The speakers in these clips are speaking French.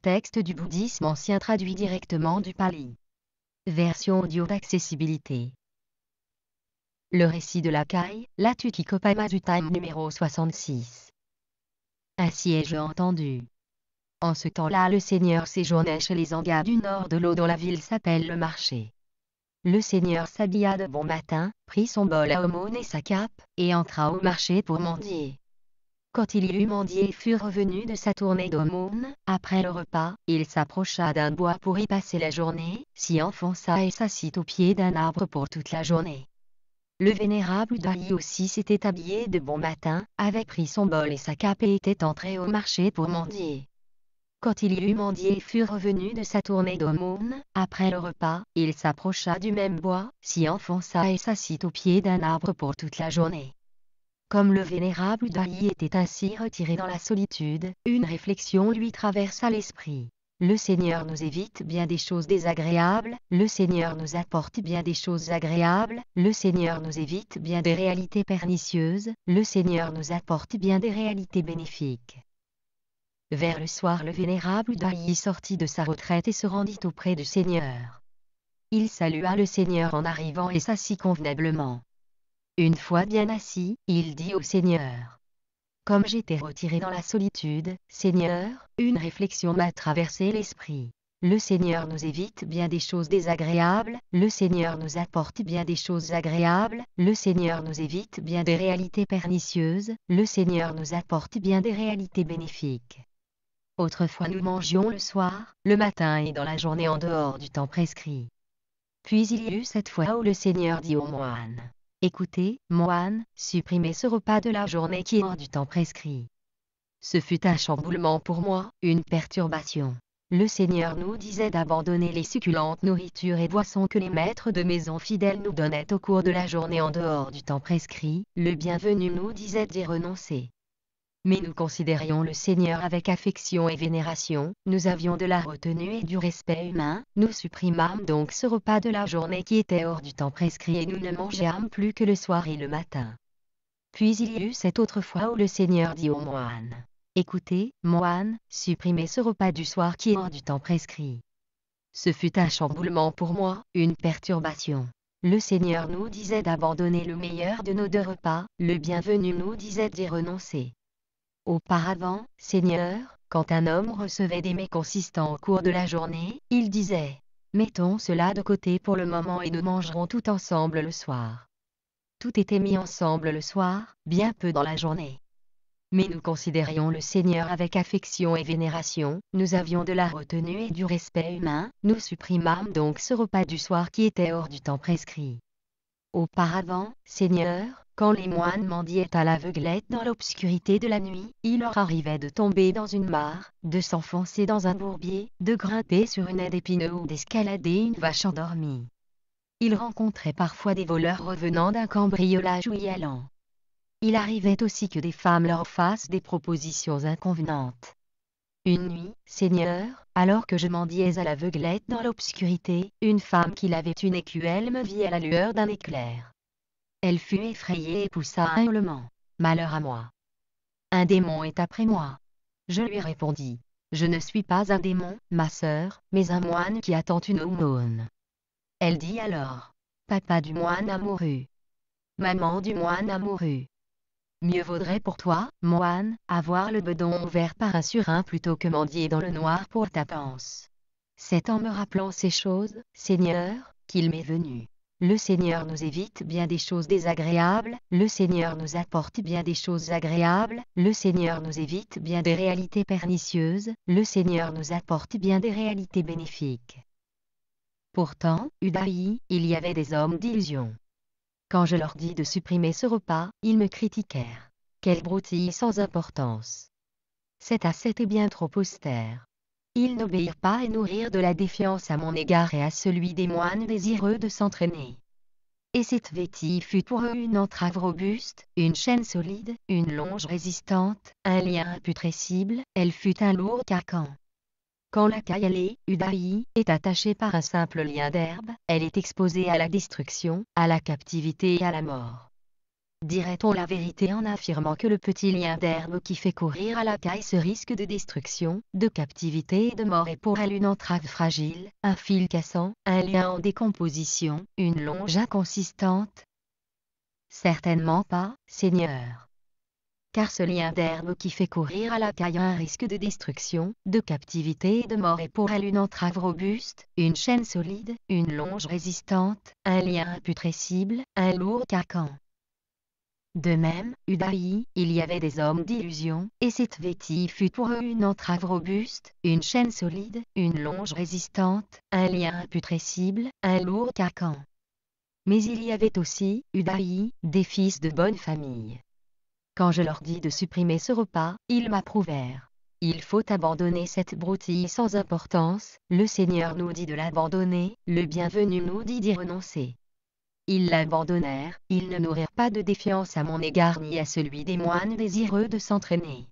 Texte du bouddhisme ancien traduit directement du pali. Version audio d'accessibilité. Le récit de l'Akai, Latukikopamazutam numéro 66. Ainsi ai-je entendu. En ce temps-là, le Seigneur séjournait chez les Angas du nord de l'eau dont la ville s'appelle le marché. Le Seigneur s'habilla de bon matin, prit son bol à aumône et sa cape, et entra au marché pour mendier. Quand il y eut mendié et fut revenu de sa tournée d'aumône, après le repas, il s'approcha d'un bois pour y passer la journée, s'y enfonça et s'assit au pied d'un arbre pour toute la journée. Le vénérable Udayi aussi s'était habillé de bon matin, avait pris son bol et sa cape et était entré au marché pour mendier. Quand il y eut mendié et fut revenu de sa tournée d'aumône, après le repas, il s'approcha du même bois, s'y enfonça et s'assit au pied d'un arbre pour toute la journée. Comme le vénérable Udayi était ainsi retiré dans la solitude, une réflexion lui traversa l'esprit. Le Seigneur nous évite bien des choses désagréables, le Seigneur nous apporte bien des choses agréables, le Seigneur nous évite bien des réalités pernicieuses, le Seigneur nous apporte bien des réalités bénéfiques. Vers le soir, le vénérable Udayi sortit de sa retraite et se rendit auprès du Seigneur. Il salua le Seigneur en arrivant et s'assit convenablement. Une fois bien assis, il dit au Seigneur: comme j'étais retiré dans la solitude, Seigneur, une réflexion m'a traversé l'esprit. Le Seigneur nous évite bien des choses désagréables, le Seigneur nous apporte bien des choses agréables, le Seigneur nous évite bien des réalités pernicieuses, le Seigneur nous apporte bien des réalités bénéfiques. Autrefois nous mangions le soir, le matin et dans la journée en dehors du temps prescrit. Puis il y eut cette fois où le Seigneur dit aux moines: écoutez, moines, supprimez ce repas de la journée qui est hors du temps prescrit. Ce fut un chamboulement pour moi, une perturbation. Le Seigneur nous disait d'abandonner les succulentes nourritures et boissons que les maîtres de maison fidèles nous donnaient au cours de la journée en dehors du temps prescrit. Le bienvenu nous disait d'y renoncer. Mais nous considérions le Seigneur avec affection et vénération, nous avions de la retenue et du respect humain, nous supprimâmes donc ce repas de la journée qui était hors du temps prescrit et nous ne mangeâmes plus que le soir et le matin. Puis il y eut cette autre fois où le Seigneur dit aux moines: écoutez, moines, supprimez ce repas du soir qui est hors du temps prescrit. Ce fut un chamboulement pour moi, une perturbation. Le Seigneur nous disait d'abandonner le meilleur de nos deux repas, le bienvenu nous disait d'y renoncer. Auparavant, Seigneur, quand un homme recevait des mets consistants au cours de la journée, il disait: mettons cela de côté pour le moment et nous mangerons tout ensemble le soir. Tout était mis ensemble le soir, bien peu dans la journée. Mais nous considérions le Seigneur avec affection et vénération, nous avions de la retenue et du respect humain, nous supprimâmes donc ce repas du soir qui était hors du temps prescrit. Auparavant, Seigneur, quand les moines mendiaient à l'aveuglette dans l'obscurité de la nuit, il leur arrivait de tomber dans une mare, de s'enfoncer dans un bourbier, de grimper sur une aide épineuse ou d'escalader une vache endormie. Ils rencontraient parfois des voleurs revenant d'un cambriolage ou y allant. Il arrivait aussi que des femmes leur fassent des propositions inconvenantes. Une nuit, Seigneur, alors que je mendiais à l'aveuglette dans l'obscurité, une femme qui lavait une écuelle me vit à la lueur d'un éclair. Elle fut effrayée et poussa un hurlement. Malheur à moi! Un démon est après moi. Je lui répondis: je ne suis pas un démon, ma sœur, mais un moine qui attend une aumône. Elle dit alors: papa du moine a mouru. Maman du moine a mouru. Mieux vaudrait pour toi, moine, avoir le bedon ouvert par un surin plutôt que mendier dans le noir pour ta panse. C'est en me rappelant ces choses, Seigneur, qu'il m'est venu. Le Seigneur nous évite bien des choses désagréables, le Seigneur nous apporte bien des choses agréables, le Seigneur nous évite bien des réalités pernicieuses, le Seigneur nous apporte bien des réalités bénéfiques. Pourtant, Udayi, il y avait des hommes d'illusion. Quand je leur dis de supprimer ce repas, ils me critiquèrent. Quelle broutille sans importance! Cet ascète est bien trop austère. Ils n'obéirent pas et nourrirent de la défiance à mon égard et à celui des moines désireux de s'entraîner. Et cette vétille fut pour eux une entrave robuste, une chaîne solide, une longe résistante, un lien imputrescible, elle fut un lourd carcan. Quand la Kayale, Udayi, est attachée par un simple lien d'herbe, elle est exposée à la destruction, à la captivité et à la mort. Dirait-on la vérité en affirmant que le petit lien d'herbe qui fait courir à la caille ce risque de destruction, de captivité et de mort est pour elle une entrave fragile, un fil cassant, un lien en décomposition, une longe inconsistante? Certainement pas, Seigneur. Car ce lien d'herbe qui fait courir à la caille a un risque de destruction, de captivité et de mort est pour elle une entrave robuste, une chaîne solide, une longe résistante, un lien imputrescible, un lourd carcan. De même, Udaï, il y avait des hommes d'illusion, et cette Véti fut pour eux une entrave robuste, une chaîne solide, une longe résistante, un lien imputrescible, un lourd carcan. Mais il y avait aussi, Udaï, des fils de bonne famille. Quand je leur dis de supprimer ce repas, ils m'approuvèrent. Il faut abandonner cette broutille sans importance, le Seigneur nous dit de l'abandonner, le bienvenu nous dit d'y renoncer. Ils l'abandonnèrent, ils ne nourrirent pas de défiance à mon égard ni à celui des moines désireux de s'entraîner.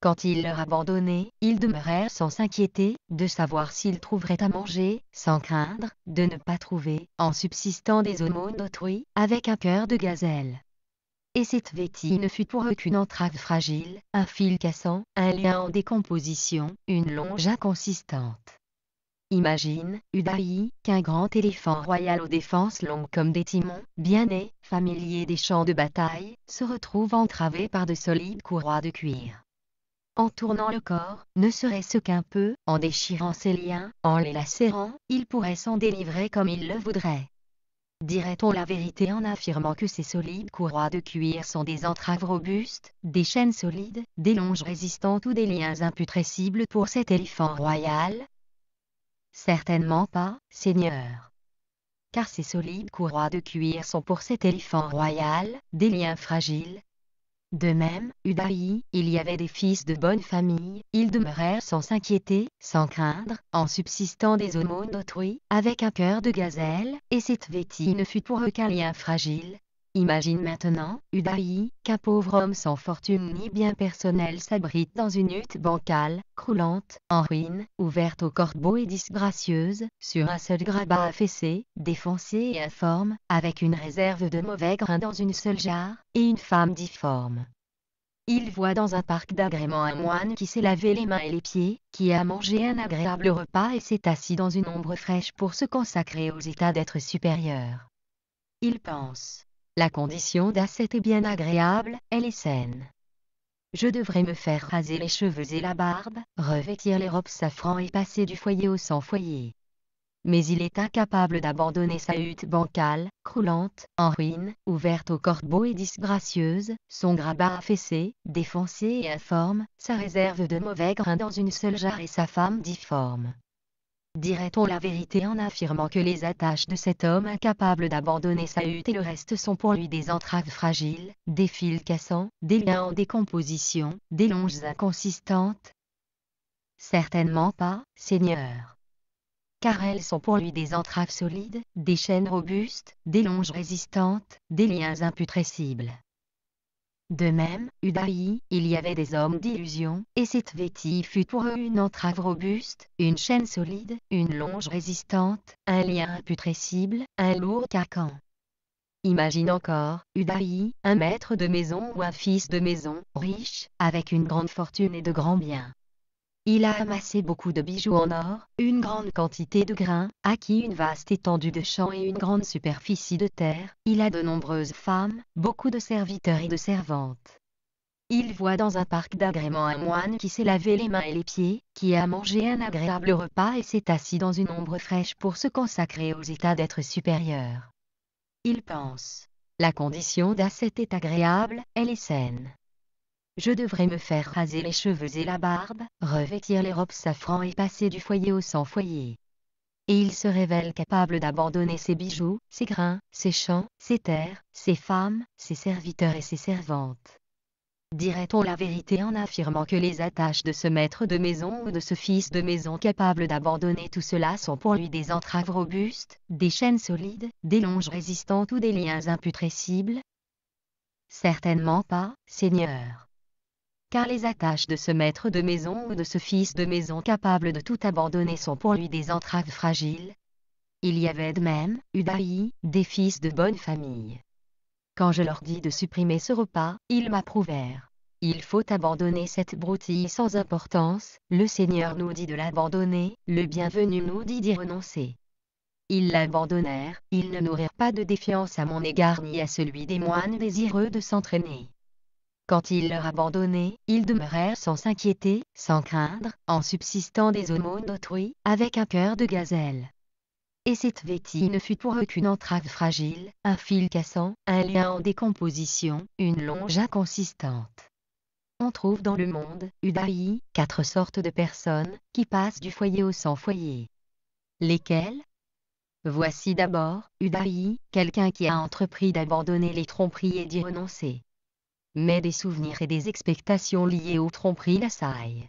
Quand ils leur abandonnaient, ils demeurèrent sans s'inquiéter, de savoir s'ils trouveraient à manger, sans craindre, de ne pas trouver, en subsistant des aumônes d'autrui, avec un cœur de gazelle. Et cette Véti ne fut pour eux qu'une entrave fragile, un fil cassant, un lien en décomposition, une longe inconsistante. Imagine, Udaï, qu'un grand éléphant royal aux défenses longues comme des timons, bien né, familier des champs de bataille, se retrouve entravé par de solides courroies de cuir. En tournant le corps, ne serait-ce qu'un peu, en déchirant ses liens, en les lacérant, il pourrait s'en délivrer comme il le voudrait. Dirait-on la vérité en affirmant que ces solides courroies de cuir sont des entraves robustes, des chaînes solides, des longes résistantes ou des liens imputrescibles pour cet éléphant royal? Certainement pas, Seigneur. Car ces solides courroies de cuir sont pour cet éléphant royal, des liens fragiles. De même, Udaï, il y avait des fils de bonne famille, ils demeurèrent sans s'inquiéter, sans craindre, en subsistant des aumônes d'autrui, avec un cœur de gazelle, et cette Véti ne fut pour eux qu'un lien fragile. Imagine maintenant, Udaï, qu'un pauvre homme sans fortune ni bien personnel s'abrite dans une hutte bancale, croulante, en ruine, ouverte aux corbeaux et disgracieuse, sur un seul grabat affaissé, défoncé et informe, avec une réserve de mauvais grains dans une seule jarre, et une femme difforme. Il voit dans un parc d'agrément un moine qui s'est lavé les mains et les pieds, qui a mangé un agréable repas et s'est assis dans une ombre fraîche pour se consacrer aux états d'être supérieur. Il pense. La condition d'ascète est bien agréable, elle est saine. Je devrais me faire raser les cheveux et la barbe, revêtir les robes safran et passer du foyer au sans-foyer. Mais il est incapable d'abandonner sa hutte bancale, croulante, en ruine, ouverte aux corbeaux et disgracieuse, son grabat affaissé, défoncé et informe, sa réserve de mauvais grains dans une seule jarre et sa femme difforme. Dirait-on la vérité en affirmant que les attaches de cet homme incapable d'abandonner sa hutte et le reste sont pour lui des entraves fragiles, des fils cassants, des liens en décomposition, des longes inconsistantes? Certainement pas, Seigneur. Car elles sont pour lui des entraves solides, des chaînes robustes, des longes résistantes, des liens imputrescibles. De même, Udaï, il y avait des hommes d'illusion, et cette Véti fut pour eux une entrave robuste, une chaîne solide, une longe résistante, un lien imputrescible, un lourd carcan. Imagine encore, Udaï, un maître de maison ou un fils de maison, riche, avec une grande fortune et de grands biens. Il a amassé beaucoup de bijoux en or, une grande quantité de grains, acquis une vaste étendue de champs et une grande superficie de terre, il a de nombreuses femmes, beaucoup de serviteurs et de servantes. Il voit dans un parc d'agrément un moine qui s'est lavé les mains et les pieds, qui a mangé un agréable repas et s'est assis dans une ombre fraîche pour se consacrer aux états d'être supérieur. Il pense. La condition d'ascète est agréable, elle est saine. Je devrais me faire raser les cheveux et la barbe, revêtir les robes safran et passer du foyer au sans-foyer. Et il se révèle capable d'abandonner ses bijoux, ses grains, ses champs, ses terres, ses femmes, ses serviteurs et ses servantes. Dirait-on la vérité en affirmant que les attaches de ce maître de maison ou de ce fils de maison capable d'abandonner tout cela sont pour lui des entraves robustes, des chaînes solides, des longes résistantes ou des liens imputrescibles? Certainement pas, Seigneur. Car les attaches de ce maître de maison ou de ce fils de maison capable de tout abandonner sont pour lui des entraves fragiles. Il y avait de même, Udaï, des fils de bonne famille. Quand je leur dis de supprimer ce repas, ils m'approuvèrent. Il faut abandonner cette broutille sans importance, le Seigneur nous dit de l'abandonner, le bienvenu nous dit d'y renoncer. Ils l'abandonnèrent, ils ne nourrirent pas de défiance à mon égard ni à celui des moines désireux de s'entraîner. Quand ils leur abandonnaient, ils demeurèrent sans s'inquiéter, sans craindre, en subsistant des aumônes d'autrui, avec un cœur de gazelle. Et cette vétille ne fut pour eux qu'une entrave fragile, un fil cassant, un lien en décomposition, une longe inconsistante. On trouve dans le monde, Udaï, 4 sortes de personnes, qui passent du foyer au sans-foyer. Lesquelles? Voici d'abord, Udaï, quelqu'un qui a entrepris d'abandonner les tromperies et d'y renoncer. Mais des souvenirs et des expectations liées aux tromperies l'assaillent.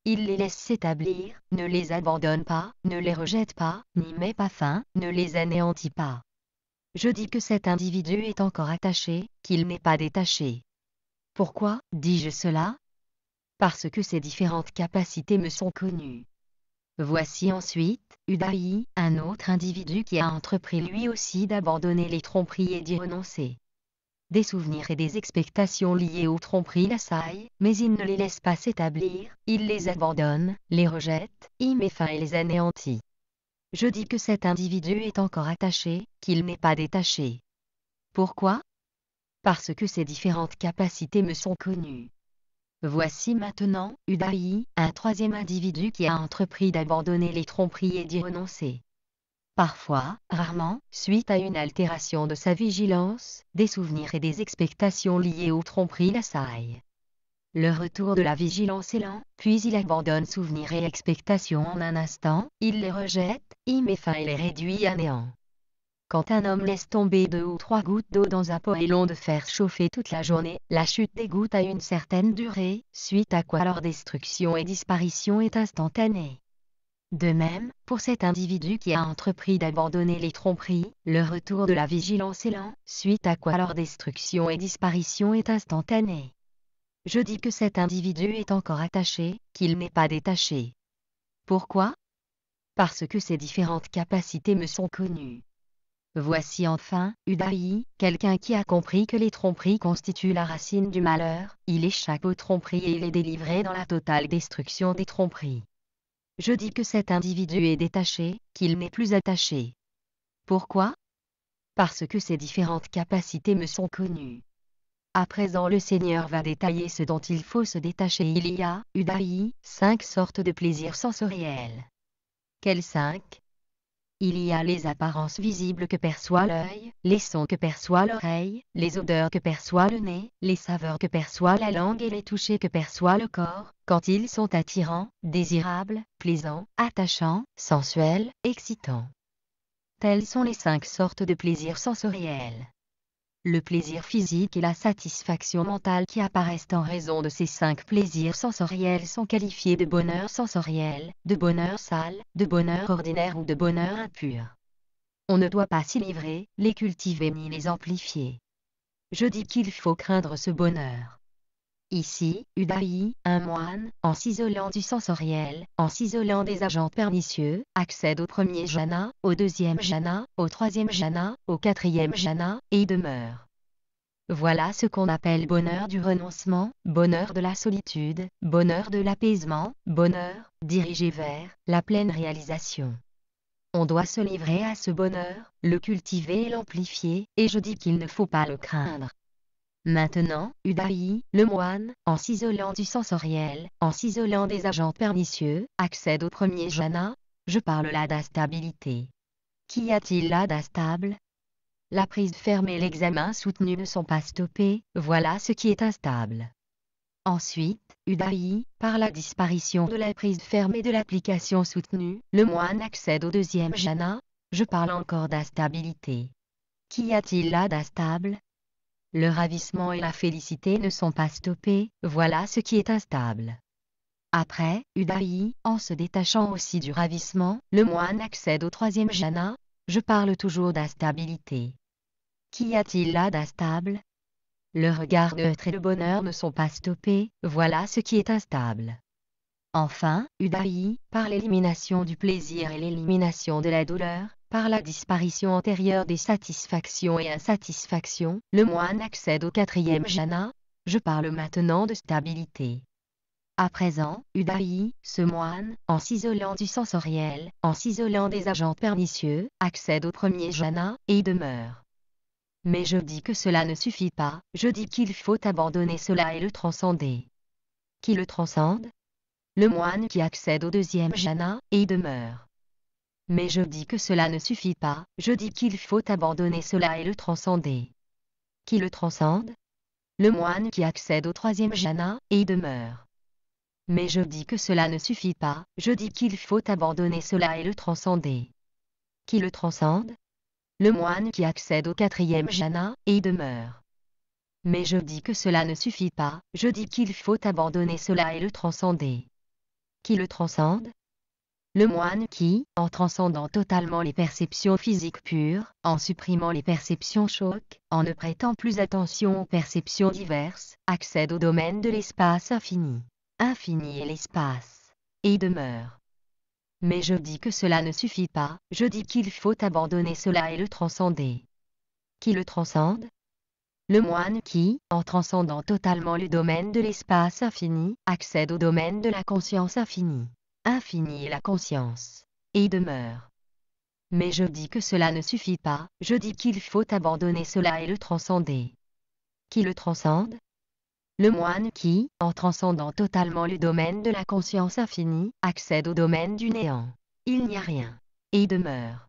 Il les laisse s'établir, ne les abandonne pas, ne les rejette pas, n'y met pas fin, ne les anéantit pas. Je dis que cet individu est encore attaché, qu'il n'est pas détaché. Pourquoi dis-je cela? Parce que ces différentes capacités me sont connues. Voici ensuite, Udaï, un autre individu qui a entrepris lui aussi d'abandonner les tromperies et d'y renoncer. Des souvenirs et des expectations liées aux tromperies l'assaillent, mais il ne les laisse pas s'établir, il les abandonne, les rejette, y met fin et les anéantit. Je dis que cet individu est encore attaché, qu'il n'est pas détaché. Pourquoi? Parce que ces différentes capacités me sont connues. Voici maintenant, Udaï, un troisième individu qui a entrepris d'abandonner les tromperies et d'y renoncer. Parfois, rarement, suite à une altération de sa vigilance, des souvenirs et des expectations liées aux tromperies l'assaillent. Le retour de la vigilance est lent, puis il abandonne souvenirs et expectations en un instant, il les rejette, y met fin et les réduit à néant. Quand un homme laisse tomber 2 ou 3 gouttes d'eau dans un pot et long de faire chauffer toute la journée, la chute des gouttes a une certaine durée, suite à quoi leur destruction et disparition est instantanée. De même, pour cet individu qui a entrepris d'abandonner les tromperies, le retour de la vigilance est lent, suite à quoi leur destruction et disparition est instantanée. Je dis que cet individu est encore attaché, qu'il n'est pas détaché. Pourquoi? Parce que ces différentes capacités me sont connues. Voici enfin, Udaï, quelqu'un qui a compris que les tromperies constituent la racine du malheur, il échappe aux tromperies et il est délivré dans la totale destruction des tromperies. Je dis que cet individu est détaché, qu'il n'est plus attaché. Pourquoi? Parce que ces différentes capacités me sont connues. À présent le Seigneur va détailler ce dont il faut se détacher. Il y a, Udaï, 5 sortes de plaisirs sensoriels. Quels 5? Il y a les apparences visibles que perçoit l'œil, les sons que perçoit l'oreille, les odeurs que perçoit le nez, les saveurs que perçoit la langue et les touchés que perçoit le corps, quand ils sont attirants, désirables, plaisants, attachants, sensuels, excitants. Telles sont les 5 sortes de plaisirs sensoriels. Le plaisir physique et la satisfaction mentale qui apparaissent en raison de ces 5 plaisirs sensoriels sont qualifiés de bonheur sensoriel, de bonheur sale, de bonheur ordinaire ou de bonheur impur. On ne doit pas s'y livrer, les cultiver ni les amplifier. Je dis qu'il faut craindre ce bonheur. Ici, Udaï, un moine, en s'isolant du sensoriel, en s'isolant des agents pernicieux, accède au premier jhana, au deuxième jhana, au troisième jhana, au quatrième jhana, et y demeure. Voilà ce qu'on appelle bonheur du renoncement, bonheur de la solitude, bonheur de l'apaisement, bonheur, dirigé vers la pleine réalisation. On doit se livrer à ce bonheur, le cultiver et l'amplifier, et je dis qu'il ne faut pas le craindre. Maintenant, Udaï, le moine, en s'isolant du sensoriel, en s'isolant des agents pernicieux, accède au premier jhana. Je parle là d'instabilité. Qu'y a-t-il là d'instable? La prise ferme et l'examen soutenu ne sont pas stoppés, voilà ce qui est instable. Ensuite, Udaï, par la disparition de la prise ferme et de l'application soutenue, le moine accède au deuxième jhana. Je parle encore d'instabilité. Qu'y a-t-il là d'instable? Le ravissement et la félicité ne sont pas stoppés, voilà ce qui est instable. Après, Udaï, en se détachant aussi du ravissement, le moine accède au troisième jhana. Je parle toujours d'instabilité. Qu'y a-t-il là d'instable? Le regard neutre et le bonheur ne sont pas stoppés, voilà ce qui est instable. Enfin, Udaï, par l'élimination du plaisir et l'élimination de la douleur, Par la disparition antérieure des satisfactions et insatisfactions, le moine accède au quatrième jhana. Je parle maintenant de stabilité. À présent, Udayi, ce moine, en s'isolant du sensoriel, en s'isolant des agents pernicieux, accède au premier jhana, et y demeure. Mais je dis que cela ne suffit pas, je dis qu'il faut abandonner cela et le transcender. Qui le transcende? Le moine qui accède au deuxième jhana, et y demeure. Mais je dis que cela ne suffit pas, je dis qu'il faut abandonner cela et le transcender. Qui le transcende? Le moine qui accède au troisième jhana, et y demeure. Mais je dis que cela ne suffit pas, je dis qu'il faut abandonner cela et le transcender. Qui le transcende? Le moine qui accède au quatrième jhana, et y demeure. Mais je dis que cela ne suffit pas, je dis qu'il faut abandonner cela et le transcender. Qui le transcende? Le moine qui, en transcendant totalement les perceptions physiques pures, en supprimant les perceptions chocs, en ne prêtant plus attention aux perceptions diverses, accède au domaine de l'espace infini. Infini est l'espace. Et y demeure. Mais je dis que cela ne suffit pas, je dis qu'il faut abandonner cela et le transcender. Qui le transcende? Le moine qui, en transcendant totalement le domaine de l'espace infini, accède au domaine de la conscience infinie. Infini est la conscience. Et y demeure. Mais je dis que cela ne suffit pas, je dis qu'il faut abandonner cela et le transcender. Qui le transcende? Le moine qui, en transcendant totalement le domaine de la conscience infinie, accède au domaine du néant. Il n'y a rien. Et y demeure.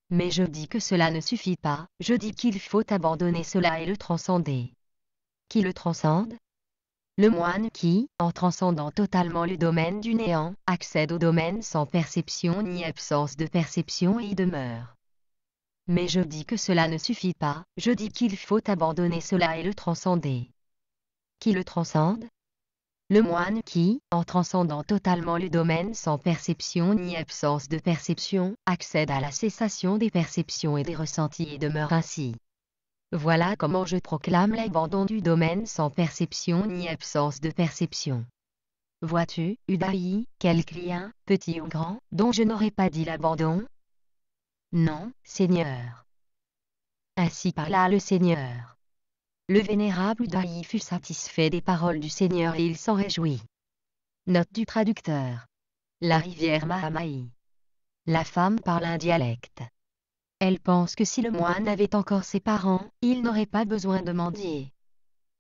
Mais je dis que cela ne suffit pas, je dis qu'il faut abandonner cela et le transcender. Qui le transcende? Le moine qui, en transcendant totalement le domaine du néant, accède au domaine sans perception ni absence de perception et y demeure. Mais je dis que cela ne suffit pas, je dis qu'il faut abandonner cela et le transcender. Qui le transcende? Le moine qui, en transcendant totalement le domaine sans perception ni absence de perception, accède à la cessation des perceptions et des ressentis et demeure ainsi. Voilà comment je proclame l'abandon du domaine sans perception ni absence de perception. Vois-tu, Udayi, quel client, petit ou grand, dont je n'aurais pas dit l'abandon? Non, Seigneur. Ainsi parla le Seigneur. Le vénérable Udayi fut satisfait des paroles du Seigneur et il s'en réjouit. Note du traducteur. La rivière Mahamaï. La femme parle un dialecte. Elle pense que si le moine avait encore ses parents, il n'aurait pas besoin de mendier.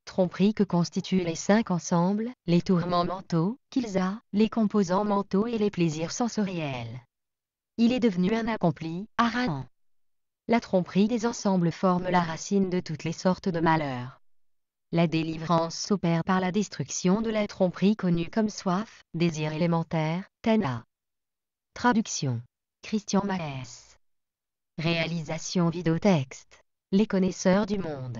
Tromperie que constituent les 5 ensembles, les tourments mentaux, qu'ils a, les composants mentaux et les plaisirs sensoriels. Il est devenu un accompli, Arahan. La tromperie des ensembles forme la racine de toutes les sortes de malheurs. La délivrance s'opère par la destruction de la tromperie connue comme soif, désir élémentaire, Tana. Traduction. Christian Maes. Réalisation vidéotexte. Les connaisseurs du monde.